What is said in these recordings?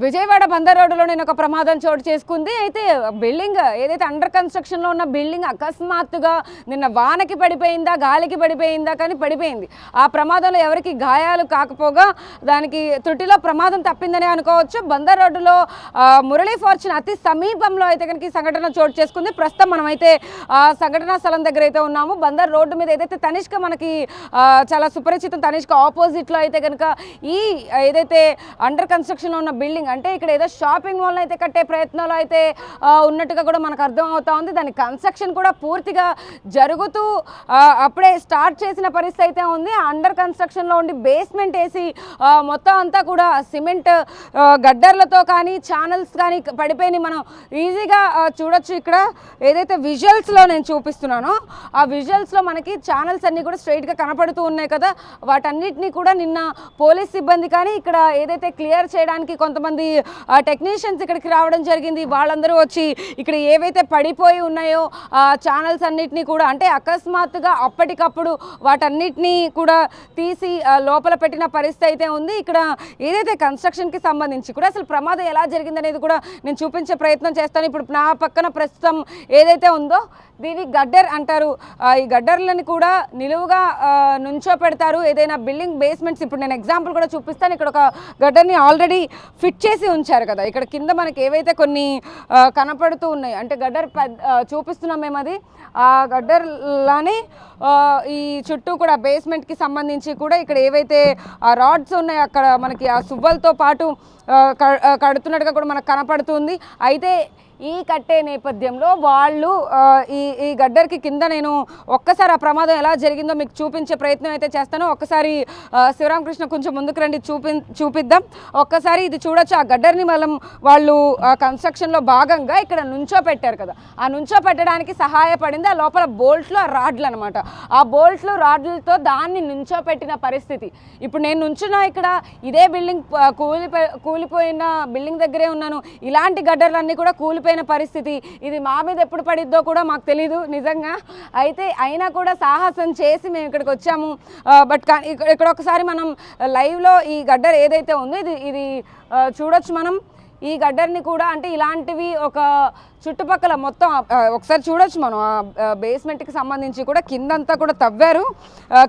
విజయవాడ బందర్ రోడ్డులో నేను ఒక ప్రమాదం చోటు చేసుకుంది. అయితే బిల్డింగ్ ఏదైతే అండర్ కన్స్ట్రక్షన్లో ఉన్న బిల్డింగ్ అకస్మాత్తుగా నిన్న వానకి పడిపోయిందా గాలికి పడిపోయిందా కానీ పడిపోయింది. ఆ ప్రమాదంలో ఎవరికి గాయాలు కాకపోగా దానికి త్రుటిలో ప్రమాదం తప్పిందని అనుకోవచ్చు. బందర్ రోడ్డులో మురళీ ఫార్చ్యూన్ అతి సమీపంలో అయితే కనుక ఈ సంఘటన చోటు చేసుకుంది. ప్రస్తుతం మనమైతే సంఘటనా స్థలం దగ్గర అయితే ఉన్నాము. బందర్ రోడ్డు మీద ఏదైతే తనిష్క మనకి చాలా సుపరిచితం, తనిష్క ఆపోజిట్లో అయితే కనుక ఈ ఏదైతే అండర్ కన్స్ట్రక్షన్లో ఉన్న బిల్డింగ్ అంటే ఇక్కడ ఏదో షాపింగ్ మాల్ అయితే కట్టే ప్రయత్నాలు అయితే ఉన్నట్టుగా కూడా మనకు అర్థం అవుతా ఉంది. దాని కన్స్ట్రక్షన్ కూడా పూర్తిగా జరుగుతూ అప్పుడే స్టార్ట్ చేసిన పరిస్థితి అయితే ఉంది. అండర్ కన్స్ట్రక్షన్లో ఉండి బేస్మెంట్ వేసి మొత్తం అంతా కూడా సిమెంట్ గడ్డర్లతో కానీ ఛానల్స్ కానీ పడిపోయి మనం ఈజీగా చూడొచ్చు. ఇక్కడ ఏదైతే విజువల్స్లో నేను చూపిస్తున్నానో ఆ విజువల్స్లో మనకి ఛానల్స్ అన్నీ కూడా స్ట్రైట్గా కనపడుతూ ఉన్నాయి కదా. వాటన్నిటినీ కూడా నిన్న పోలీస్ సిబ్బంది కానీ ఇక్కడ ఏదైతే క్లియర్ చేయడానికి కొంతమంది టెక్నీషియన్స్ ఇక్కడికి రావడం జరిగింది. వాళ్ళందరూ వచ్చి ఇక్కడ ఏవైతే పడిపోయి ఉన్నాయో ఛానల్స్ అన్నిటినీ కూడా అంటే అకస్మాత్తుగా అప్పటికప్పుడు వాటన్నిటినీ కూడా తీసి లోపల పెట్టిన పరిస్థితి అయితే ఉంది. ఇక్కడ ఏదైతే కన్స్ట్రక్షన్కి సంబంధించి కూడా అసలు ప్రమాదం ఎలా జరిగింది అనేది కూడా నేను చూపించే ప్రయత్నం చేస్తాను. ఇప్పుడు నా పక్కన ప్రస్తుతం ఏదైతే ఉందో దీన్ని గడ్డర్ అంటారు. ఈ గడ్డర్లని కూడా నిలువుగా నుంచో పెడతారు ఏదైనా బిల్డింగ్ బేస్మెంట్స్. ఇప్పుడు నేను ఎగ్జాంపుల్ కూడా చూపిస్తాను. ఇక్కడ ఒక గడ్డర్ని ఆల్రెడీ ఫిట్ చేసి ఉంచారు కదా. ఇక్కడ కింద మనకి ఏవైతే కొన్ని కనపడుతూ ఉన్నాయి అంటే గడ్డర్ చూపిస్తున్నాం మేము. అది ఆ గడ్డర్లానే ఈ చుట్టూ కూడా బేస్మెంట్కి సంబంధించి కూడా ఇక్కడ ఏవైతే ఆ రాడ్స్ ఉన్నాయో అక్కడ మనకి ఆ సువ్వలతో పాటు కడుతున్నట్టుగా కూడా మనకు కనపడుతుంది. అయితే ఈ కట్టే నేపథ్యంలో వాళ్ళు ఈ గడ్డర్కి కింద నేను ఒక్కసారి ఆ ప్రమాదం ఎలా జరిగిందో మీకు చూపించే ప్రయత్నం అయితే చేస్తాను. ఒక్కసారి శివరామకృష్ణ కొంచెం ముందుకు రండి, చూపిద్దాం. ఒక్కసారి ఇది చూడొచ్చు. ఆ గడ్డర్ని వాళ్ళు కన్స్ట్రక్షన్లో భాగంగా ఇక్కడ నుంచో పెట్టారు కదా. ఆ నుంచో పెట్టడానికి సహాయపడింది ఆ లోపల బోల్ట్లు, ఆ రాడ్లు అనమాట. ఆ బోల్ట్లు రాడ్లతో దాన్ని నుంచో పెట్టిన పరిస్థితి. ఇప్పుడు నేను నుంచున్నా ఇక్కడ ఇదే బిల్డింగ్ కూలిపోయిన బిల్డింగ్ దగ్గరే ఉన్నాను. ఇలాంటి గడ్డర్లన్నీ కూడా కూలిపోయిన పరిస్థితి. ఇది మా మీద ఎప్పుడు పడిద్దో కూడా మాకు తెలీదు నిజంగా. అయితే అయినా కూడా సాహసం చేసి మేము ఇక్కడికి వచ్చాము. బట్ ఇక్కడ ఒకసారి మనం లైవ్లో ఈ గడ్డర్ ఏదైతే ఉందో ఇది చూడొచ్చు మనం. ఈ గడ్డర్ని కూడా అంటే ఇలాంటివి ఒక చుట్టుపక్కల మొత్తం ఒకసారి చూడొచ్చు మనం. బేస్మెంట్కి సంబంధించి కూడా కిందంతా కూడా తవ్వారు.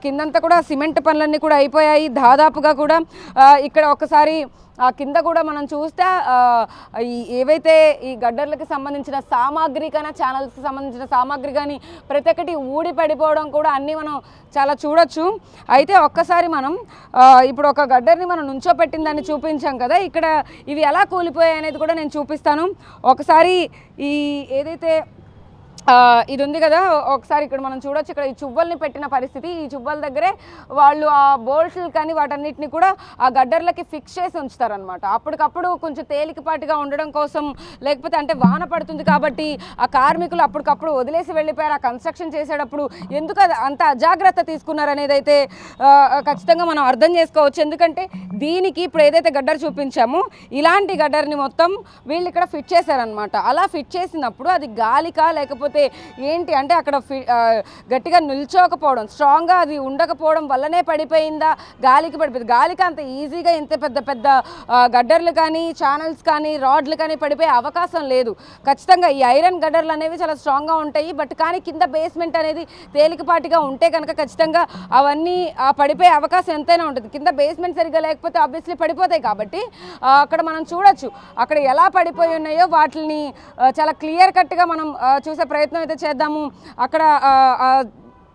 కిందంతా కూడా సిమెంట్ పనులన్నీ కూడా అయిపోయాయి దాదాపుగా కూడా. ఇక్కడ ఒకసారి కింద కూడా మనం చూస్తే ఏవైతే ఈ గడ్డర్లకి సంబంధించిన సామాగ్రి కానీ ఛానల్స్కి సంబంధించిన సామాగ్రి కానీ ప్రతి ఒక్కటి ఊడి పడిపోవడం కూడా అన్నీ మనం చాలా చూడొచ్చు. అయితే ఒక్కసారి మనం ఇప్పుడు ఒక గడ్డర్ని మనం నుంచోపెట్టిన దాన్ని చూపించాం కదా. ఇక్కడ ఇవి ఎలా కూలిపోయాయి అనేది కూడా నేను చూపిస్తాను. ఒకసారి ఈ ఏదైతే ఇది ఉంది కదా ఒకసారి ఇక్కడ మనం చూడొచ్చు. ఇక్కడ ఈ చువ్వల్ని పెట్టిన పరిస్థితి. ఈ చువ్వల దగ్గరే వాళ్ళు ఆ బోల్ట్లు కానీ వాటన్నిటిని కూడా ఆ గడ్డర్లకి ఫిక్స్ చేసి ఉంచుతారనమాట. అప్పటికప్పుడు కొంచెం తేలికపాటిగా ఉండడం కోసం, లేకపోతే అంటే వాన పడుతుంది కాబట్టి ఆ కార్మికులు అప్పటికప్పుడు వదిలేసి వెళ్ళిపోయారు. ఆ కన్స్ట్రక్షన్ చేసేటప్పుడు ఎందుకు అంత అజాగ్రత్త తీసుకున్నారనేది అయితే ఖచ్చితంగా మనం అర్థం చేసుకోవచ్చు. ఎందుకంటే దీనికి ఇప్పుడు ఏదైతే గడ్డర్ చూపించామో ఇలాంటి గడ్డర్ని మొత్తం వీళ్ళు ఇక్కడ ఫిట్ చేశారనమాట. అలా ఫిట్ చేసినప్పుడు అది గాలికా లేకపోతే ఏంటి అంటే అక్కడ గట్టిగా నిల్చోకపోవడం, స్ట్రాంగ్గా అది ఉండకపోవడం వల్లనే పడిపోయిందా, గాలికి పడిపోయింది. గాలికి అంత ఈజీగా ఇంత పెద్ద పెద్ద గడ్డర్లు కానీ ఛానల్స్ కానీ రాడ్లు కానీ పడిపోయే అవకాశం లేదు. ఖచ్చితంగా ఈ ఐరన్ గడ్డర్లు అనేవి చాలా స్ట్రాంగ్గా ఉంటాయి. బట్ కానీ కింద బేస్మెంట్ అనేది తేలికపాటిగా ఉంటే కనుక ఖచ్చితంగా అవన్నీ పడిపోయే అవకాశం ఎంతైనా ఉంటుంది. కింద బేస్మెంట్ సరిగ్గా లేకపోతే ఆబ్వియస్లీ పడిపోతాయి. కాబట్టి అక్కడ మనం చూడొచ్చు అక్కడ ఎలా పడిపోయి ఉన్నాయో వాటిని చాలా క్లియర్ కట్గా మనం చూసే ప్రయత్నం అయితే చేద్దాము. అక్కడ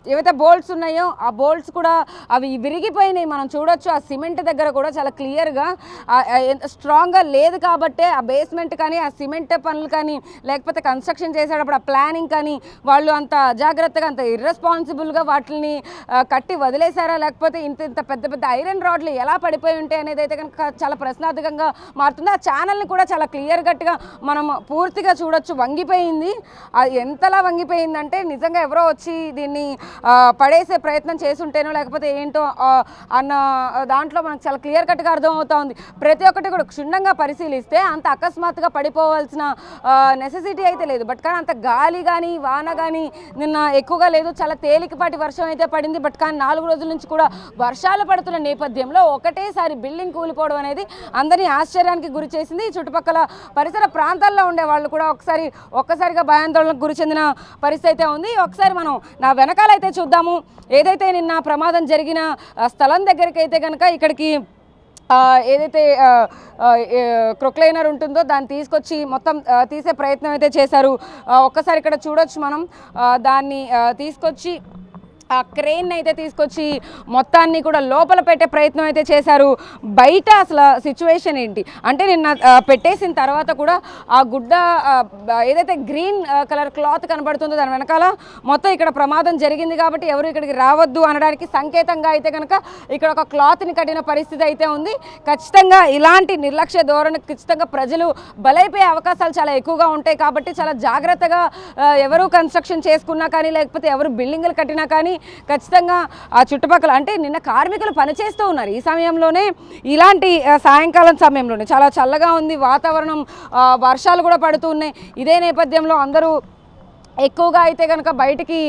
ఏవైతే బోల్ట్స్ ఉన్నాయో ఆ బోల్ట్స్ కూడా అవి విరిగిపోయినాయి మనం చూడొచ్చు. ఆ సిమెంట్ దగ్గర కూడా చాలా క్లియర్గా స్ట్రాంగ్గా లేదు కాబట్టే ఆ బేస్మెంట్ కానీ ఆ సిమెంట్ పనులు కానీ లేకపోతే కన్స్ట్రక్షన్ చేసేటప్పుడు ఆ ప్లానింగ్ కానీ వాళ్ళు అంత అజాగ్రత్తగా అంత ఇర్రెస్పాన్సిబుల్గా వాటిని కట్టి వదిలేశారా, లేకపోతే ఇంత పెద్ద పెద్ద ఐరన్ రాడ్లు ఎలా పడిపోయి ఉంటాయి అనేది అయితే కనుక చాలా ప్రశ్నార్థకంగా మారుతుంది. ఆ ఛానల్ని కూడా చాలా క్లియర్ కట్గా మనం పూర్తిగా చూడొచ్చు. వంగిపోయింది. అది ఎంతలా వంగిపోయిందంటే నిజంగా ఎవరో వచ్చి దీన్ని పడేసే ప్రయత్నం చేసుంటేనో లేకపోతే ఏంటో అన్న దాంట్లో మనకు చాలా క్లియర్ కట్గా అర్థమవుతా ఉంది. ప్రతి ఒక్కటి కూడా క్షుణ్ణంగా పరిశీలిస్తే అంత అకస్మాత్తుగా పడిపోవాల్సిన నెసెసిటీ అయితే లేదు. బట్ కానీ అంత గాలి కానీ వాన కానీ నిన్న ఎక్కువగా లేదు. చాలా తేలికపాటి వర్షం అయితే పడింది. బట్ కానీ 4 రోజుల నుంచి కూడా వర్షాలు పడుతున్న నేపథ్యంలో ఒకటేసారి బిల్డింగ్ కూలిపోవడం అనేది అందరినీ ఆశ్చర్యానికి గురి చేసింది. చుట్టుపక్కల పరిసర ప్రాంతాల్లో ఉండే వాళ్ళు కూడా ఒక్కసారిగా భయాందోళనకు గురి చెందిన పరిస్థితి అయితే ఉంది. ఒకసారి మనం నా వెనకాలైతే చూద్దాము. ఏదైతే నిన్న ప్రమాదం జరిగిన స్థలం దగ్గరికి అయితే కనుక ఇక్కడికి ఏదైతే క్రొక్లైనర్ ఉంటుందో దాన్ని తీసుకొచ్చి మొత్తం తీసే ప్రయత్నం అయితే చేశారు. ఒక్కసారి ఇక్కడ చూడొచ్చు మనం. దాన్ని తీసుకొచ్చి ఆ క్రెయిన్ అయితే తీసుకొచ్చి మొత్తాన్ని కూడా లోపల పెట్టే ప్రయత్నం అయితే చేశారు. బయట అసలు సిచ్యువేషన్ ఏంటి అంటే నిన్న పెట్టేసిన తర్వాత కూడా ఆ గుడ్డ ఏదైతే గ్రీన్ కలర్ క్లాత్ కనబడుతుందో దాని వెనకాల మొత్తం ఇక్కడ ప్రమాదం జరిగింది కాబట్టి ఎవరు ఇక్కడికి రావద్దు అనడానికి సంకేతంగా అయితే కనుక ఇక్కడ ఒక క్లాత్ని కట్టిన పరిస్థితి అయితే ఉంది. ఖచ్చితంగా ఇలాంటి నిర్లక్ష్య ధోరణి ఖచ్చితంగా ప్రజలు బలైపోయే అవకాశాలు చాలా ఎక్కువగా ఉంటాయి కాబట్టి చాలా జాగ్రత్తగా ఎవరు కన్స్ట్రక్షన్ చేసుకున్నా కానీ లేకపోతే ఎవరు బిల్డింగులు కట్టినా కానీ ఖచ్చితంగా ఆ చుట్టుపక్కల అంటే నిన్న కార్మికులు పనిచేస్తూ ఉన్నారు. ఈ సమయంలోనే ఇలాంటి సాయంకాలం సమయంలోనే చాలా చల్లగా ఉంది వాతావరణం, వర్షాలు కూడా పడుతూ ఉన్నాయి. ఇదే నేపథ్యంలో అందరూ ఎక్కువగా అయితే కనుక బయటికి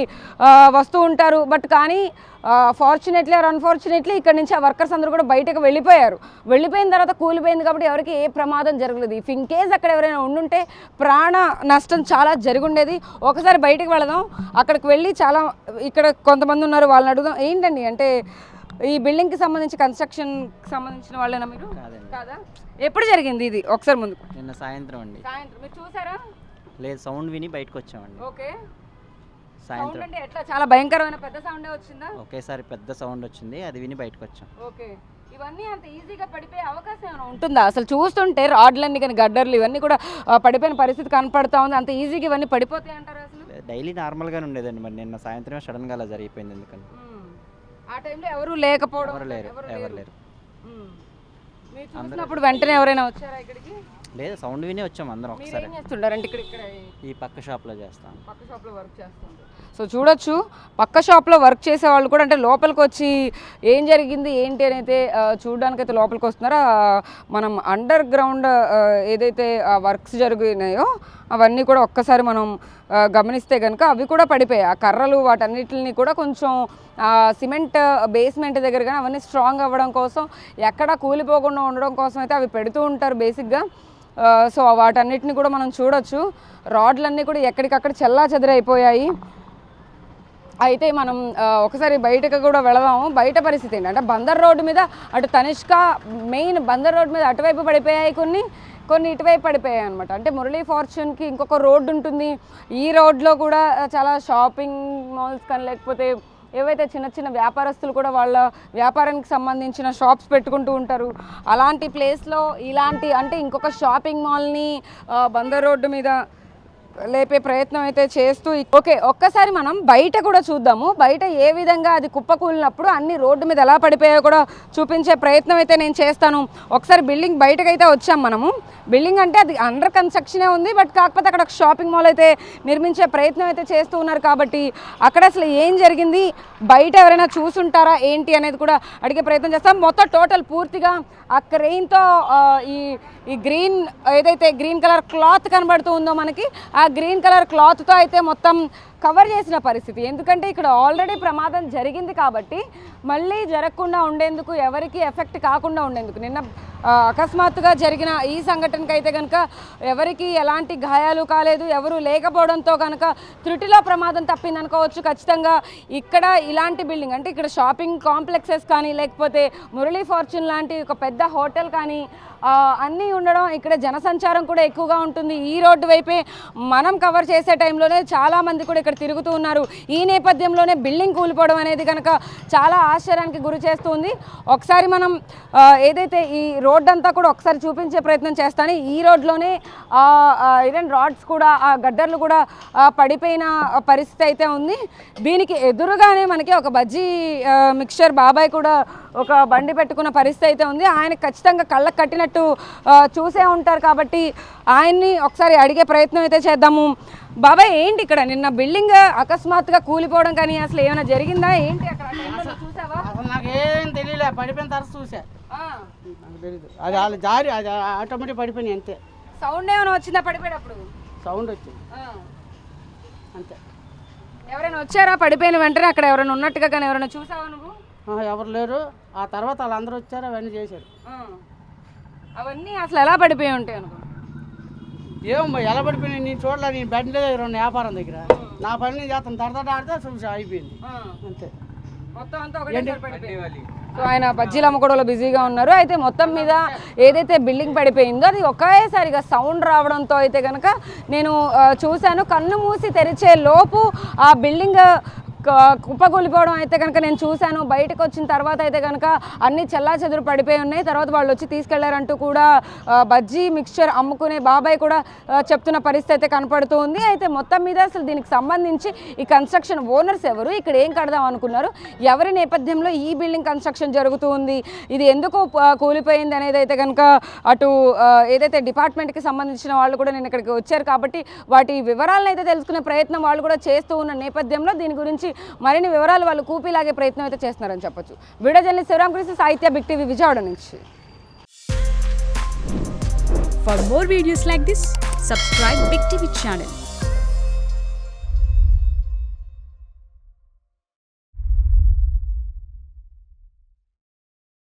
వస్తూ ఉంటారు. బట్ కానీ ఫార్చునేట్లీ ఆర్ అన్ఫార్చునేట్లీ ఇక్కడ నుంచి ఆ వర్కర్స్ అందరూ కూడా బయటకు వెళ్ళిపోయిన తర్వాత కూలిపోయింది కాబట్టి ఎవరికి ఏ ప్రమాదం జరగలేదు. ఇఫ్ ఇన్ కేస్ అక్కడ ఎవరైనా ఉండుంటే ప్రాణ నష్టం చాలా జరుగుండేది. ఒకసారి బయటకు వెళదాం. అక్కడికి వెళ్ళి చాలా ఇక్కడ కొంతమంది ఉన్నారు, వాళ్ళని అడుగుదాం. ఏంటండి అంటే ఈ బిల్డింగ్కి సంబంధించి కన్స్ట్రక్షన్కి సంబంధించిన వాళ్ళేనా మీరు? కాదా? ఎప్పుడు జరిగింది ఇది? ఒకసారి ముందు. నిన్న సాయంత్రం అండి. సాయంత్రం మీరు చూసారా? లేదు, సౌండ్ విని బయటకు వచ్చామండి. ఓకే. సాయంత్రం అంటే ఎట్లా చాలా భయంకరమైన పెద్ద సౌండే వచ్చిందా? ఒకేసారి పెద్ద సౌండ్ వచ్చింది, అది విని బయటకు వచ్చాం. ఓకే. ఇవన్నీ అంత ఈజీగా పడిపోయే అవకాశం ఏమైనా ఉంటుందా? అసలు చూస్తుంటే రాడ్లన్నీ కానీ గడ్డర్లు ఇవన్నీ కూడా పడిపోయిన పరిస్థితి కనపడతా ఉంది. అంత ఈజీగా ఇవన్నీ పడిపోతాయి అంటారు? అసలు డైలీ నార్మల్గానే ఉండేదండి, మరి నిన్న సాయంత్రమే సడన్గా అలా జరిగిపోయింది. ఎందుకని ఆ టైంలో ఎవరు లేకపోవడం? ఎవరు లేరు. మీరు చూసినప్పుడు వెంటనే ఎవరైనా వచ్చారా ఇక్కడికి? లేదు, సౌండ్ వినే వచ్చాము అందరం ఒకసారి. ఏం చేస్తుంటారంటే ఇక్కడ ఈ పక్క షాప్లో చేస్తాం. పక్క షాప్లో వర్క్ చేస్తుంటారు. సో చూడొచ్చు, పక్క షాప్లో వర్క్ చేసే వాళ్ళు కూడా అంటే లోపలికి వచ్చి ఏం జరిగింది ఏంటి అని అయితే చూడడానికైతే లోపలికి వస్తున్నారో. మనం అండర్ గ్రౌండ్ ఏదైతే వర్క్స్ జరిగినాయో అవన్నీ కూడా ఒక్కసారి మనం గమనిస్తే కనుక అవి కూడా పడిపోయాయి. ఆ కర్రలు వాటన్నిటిని కూడా కొంచెం సిమెంట్ బేస్మెంట్ దగ్గర కానీ అవన్నీ స్ట్రాంగ్ అవ్వడం కోసం, ఎక్కడ కూలిపోకుండా ఉండడం కోసం అయితే అవి పెడుతూ ఉంటారు బేసిక్గా. సో వాటన్నిటిని కూడా మనం చూడొచ్చు. రాడ్లన్నీ కూడా ఎక్కడికక్కడ చెల్లా చెదరైపోయాయి. అయితే మనం ఒకసారి బయటకు కూడా వెళదాము. బయట పరిస్థితి ఏంటంటే బందర్ రోడ్డు మీద అటు తనిష్క మెయిన్ బందర్ రోడ్డు మీద అటువైపు పడిపోయాయి, కొన్ని ఇటువైపు పడిపోయాయి అనమాట. అంటే మురళీ ఫార్చ్యూన్కి ఇంకొక రోడ్డు ఉంటుంది. ఈ రోడ్లో కూడా చాలా షాపింగ్ మాల్స్ కానీ లేకపోతే ఏవైతే చిన్న చిన్న వ్యాపారస్తులు కూడా వాళ్ళ వ్యాపారానికి సంబంధించిన షాప్స్ పెట్టుకుంటూ ఉంటారు. అలాంటి ప్లేస్లో ఇలాంటి అంటే ఇంకొక షాపింగ్ మాల్ని బందర్ రోడ్డు మీద లేపే ప్రయత్నం అయితే చేస్తూ ఓకే ఒక్కసారి మనం బయట కూడా చూద్దాము. బయట ఏ విధంగా అది కుప్పకూలినప్పుడు అన్ని రోడ్డు మీద ఎలా పడిపోయాయో కూడా చూపించే ప్రయత్నం అయితే నేను చేస్తాను. ఒకసారి బిల్డింగ్ బయటకైతే వచ్చాం మనము. బిల్డింగ్ అంటే అది అండర్ కన్స్ట్రక్షనే ఉంది, బట్ కాకపోతే అక్కడ షాపింగ్ మాల్ అయితే నిర్మించే ప్రయత్నం అయితే చేస్తూ ఉన్నారు కాబట్టి అక్కడ అసలు ఏం జరిగింది, బయట ఎవరైనా చూసుంటారా ఏంటి అనేది కూడా అడిగే ప్రయత్నం చేస్తాం. మొత్తం టోటల్ పూర్తిగా ఆ క్రెయిన్తో ఈ గ్రీన్ ఏదైతే గ్రీన్ కలర్ క్లాత్ కనబడుతూ ఉందో మనకి, ఆ గ్రీన్ కలర్ క్లాత్తో అయితే మొత్తం కవర్ చేసిన పరిస్థితి. ఎందుకంటే ఇక్కడ ఆల్రెడీ ప్రమాదం జరిగింది కాబట్టి మళ్ళీ జరగకుండా ఉండేందుకు, ఎవరికి ఎఫెక్ట్ కాకుండా ఉండేందుకు నిన్న అకస్మాత్తుగా జరిగిన ఈ సంఘటనకి అయితే కనుక ఎవరికి ఎలాంటి గాయాలు కాలేదు. ఎవరు లేకపోవడంతో కనుక త్రుటిలో ప్రమాదం తప్పిందనుకోవచ్చు. ఖచ్చితంగా ఇక్కడ ఇలాంటి బిల్డింగ్ అంటే ఇక్కడ షాపింగ్ కాంప్లెక్సెస్ కానీ లేకపోతే మురళీ ఫార్చ్యూన్ లాంటి ఒక పెద్ద హోటల్ కానీ అన్నీ ఉండడం, ఇక్కడ జనసంచారం కూడా ఎక్కువగా ఉంటుంది. ఈ రోడ్డు వైపే మనం కవర్ చేసే టైంలోనే చాలామంది కూడా ఇక్కడ తిరుగుతూ ఉన్నారు. ఈ నేపథ్యంలోనే బిల్డింగ్ కూలిపోవడం అనేది కనుక చాలా ఆశ్చర్యానికి గురి చేస్తుంది. ఒకసారి మనం ఏదైతే ఈ రోడ్ అంతా కూడా ఒకసారి చూపించే ప్రయత్నం చేస్తాను. ఈ రోడ్లోనే ఐరన్ రాడ్స్ కూడా ఆ గడ్డర్లు కూడా పడిపోయిన పరిస్థితి అయితే ఉంది. దీనికి ఎదురుగానే మనకి ఒక బజ్జీ మిక్చర్ బాబాయ్ కూడా ఒక బండి పెట్టుకున్న పరిస్థితి అయితే ఉంది. ఆయన ఖచ్చితంగా కళ్ళకు కట్టినట్టు చూసే ఉంటారు కాబట్టి ఆయన్ని ఒకసారి అడిగే ప్రయత్నం అయితే చేద్దాము. బాబాయ్ ఏంటి ఇక్కడ నిన్న బిల్డింగ్ అకస్మాత్తుగా కూలిపోవడం కానీ అసలు ఏమైనా జరిగిందా ఏంటి అక్కడ చూసావా? అసలు నాకు ఏం తెలియలే, పడిపోయిన తర్వాత చూసా. నాకు తెలీదు, అది వాళ్ళు జారి అది ఆటోమేటిక్ పడిపోయినాయి అంతే. సౌండ్ ఏమైనా వచ్చిందా పడిపోయేటప్పుడు? సౌండ్ వచ్చింది అంతే. ఎవరైనా వచ్చారా పడిపోయిన వెంటనే? అక్కడ ఎవరైనా ఉన్నట్టుగా కానీ ఎవరైనా చూసావా నువ్వు? ఎవరు లేరు. ఆ తర్వాత వాళ్ళందరూ వచ్చారు, అవన్నీ చేశారు. అవన్నీ అసలు ఎలా పడిపోయి ఉంటాయి అనుకో? ఏమో ఎలా పడిపోయినాయి నేను చూడలే. నేను బెడ్ దగ్గర ఉన్న వ్యాపారం దగ్గర నా పని నేను చేస్తాను, దడదడ ఆడితే చూసా అయిపోయింది అంతే. మొత్తం అంతా ఒకటేసారి పడిపోయింది. సో ఆయన బజ్జీలు అమ్ముకోవడంలో బిజీగా ఉన్నారు. అయితే మొత్తం మీద ఏదైతే బిల్డింగ్ పడిపోయిందో అది ఒకేసారిగా సౌండ్ రావడంతో అయితే కనుక నేను చూశాను. కన్ను మూసి తెరిచే లోపు ఆ బిల్డింగ్ కుప్పకూలిపోవడం అయితే కనుక నేను చూశాను. బయటకు వచ్చిన తర్వాత అయితే కనుక అన్ని చెల్లాచెదురు పడిపోయి ఉన్నాయి. తర్వాత వాళ్ళు వచ్చి తీసుకెళ్లారంటూ కూడా బజ్జీ మిక్స్చర్ అమ్ముకునే బాబాయ్ కూడా చెప్తున్న పరిస్థితి అయితే కనపడుతూ ఉంది. అయితే మొత్తం మీద అసలు దీనికి సంబంధించి ఈ కన్స్ట్రక్షన్ ఓనర్స్ ఎవరు, ఇక్కడ ఏం కడదాం అనుకున్నారు, ఎవరి నేపథ్యంలో ఈ బిల్డింగ్ కన్స్ట్రక్షన్ జరుగుతూ ఉంది, ఇది ఎందుకు కూలిపోయింది అనేది అయితే కనుక అటు ఏదైతే డిపార్ట్మెంట్కి సంబంధించిన వాళ్ళు కూడా నేను ఇక్కడికి వచ్చారు కాబట్టి వాటి వివరాలను అయితే తెలుసుకునే ప్రయత్నం వాళ్ళు కూడా చేస్తూ ఉన్న నేపథ్యంలో దీని గురించి మరిన్ని వివరాలు వాళ్ళు కూపీలాగే ప్రయత్నం అయితే చేస్తున్నారని చెప్పొచ్చు. వీడియో జర్నలిస్ట్ శివరామకృష్ణ, సాహిత్య, బిగ్ టీవీ, విజయవాడ నుంచి. For more videos like this, subscribe Big TV channel.